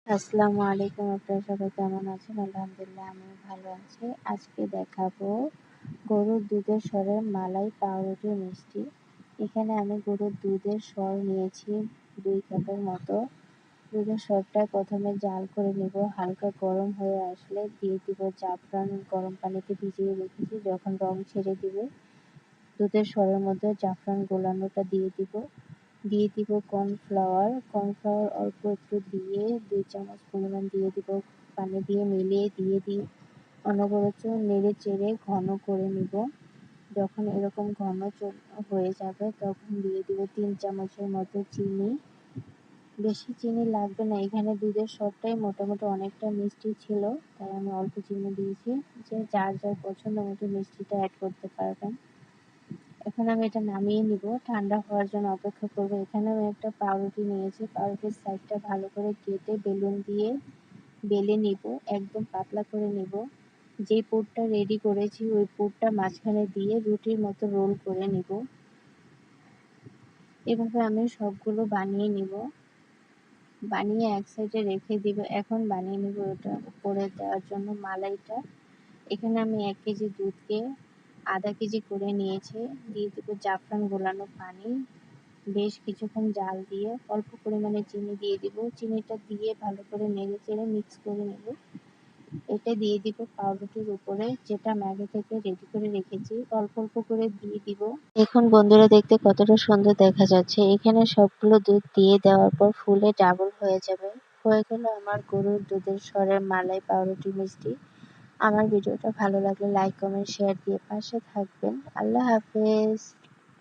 আসসালামু আলাইকুম। আপনারা সবাই কেমন আছেন? আলহামদুলিল্লাহ আমিও ভালো আছি। আজকে দেখাবো গরুর দুধের সরের মালাই পাউরুটি মিষ্টি। এখানে আমি গরুর দুধের সর নিয়েছি 2 কাপের মতো। দুধের সরটা প্রথমে জাল করে নেব। হালকা গরম হয়ে আসলে দিয়ে দিব জাফরান, গরম পানিতে ভিজিয়ে রেখেছি। যখন রং ছেড়ে দিবে দুধের সরের মধ্যে জাফরান গোলানোটা দিয়ে দিব কর্নফ্লাওয়ার অল্প একটু দিয়ে 2 চামচ পরিমাণ দিয়ে দিব। পানি দিয়ে মিলিয়ে দিয়ে অনবরত নেড়ে চেড়ে ঘন করে নিব। যখন এরকম ঘন হয়ে যাবে তখন দিয়ে দিব 3 চামচের মতো চিনি। বেশি চিনি লাগবে না, এখানে দুধের সরটাই মোটামুটি অনেকটা মিষ্টি ছিল, তাই আমি অল্প চিনি দিয়েছি। যে যার যার পছন্দ মতো মিষ্টিটা অ্যাড করতে পারবেন। এখন আমি এটা নামিয়ে নিব, ঠান্ডা হওয়ার জন্য অপেক্ষা করব। এখানে আমি একটা পাউরুটি নিয়েছি, পাউরুটির সাইডটা ভালো করে কেটে বেলুন দিয়ে বেলে নিব, একদম পাতলা করে নিব। যে পুরটা রেডি করেছি ওই পুরটা মাঝখানে দিয়ে রুটির মতো রোল করে নিব। এভাবে আমি সবগুলো বানিয়ে নিব, বানিয়ে এক সাইডে রেখে দিব। এখন বানিয়ে নিব ওটা উপরে দেওয়ার জন্য মালাইটা। এখানে আমি 1 কেজি দুধকে আধা কেজি করে নিয়েছি। দিয়ে দেবো জাফরান গোলানো পানি, বেশ কিছুক্ষণ জাল দিয়ে অল্প পরিমাণে চিনি দিয়ে দিব। চিনিটা দিয়ে ভালো করে নেড়ে চেড়ে মিক্স করে নেব। এটা দিয়ে দিব পাউরুটির উপরে, যেটা আগে থেকে রেডি করে রেখেছি। অল্প অল্প করে দিয়ে দিব। এখন বন্ধুরা দেখতে কতটা সুন্দর দেখা যাচ্ছে। এখানে সবগুলো দুধ দিয়ে দেওয়ার পর ফুলে ডাবল হয়ে যাবে। হয়ে গেল আমার গরুর দুধের সরের মালাই পাউরুটি মিষ্টি। আমার ভিডিওটা ভালো লাগলে লাইক, কমেন্ট, শেয়ার দিয়ে পাশে থাকবেন। আল্লাহ হাফেজ।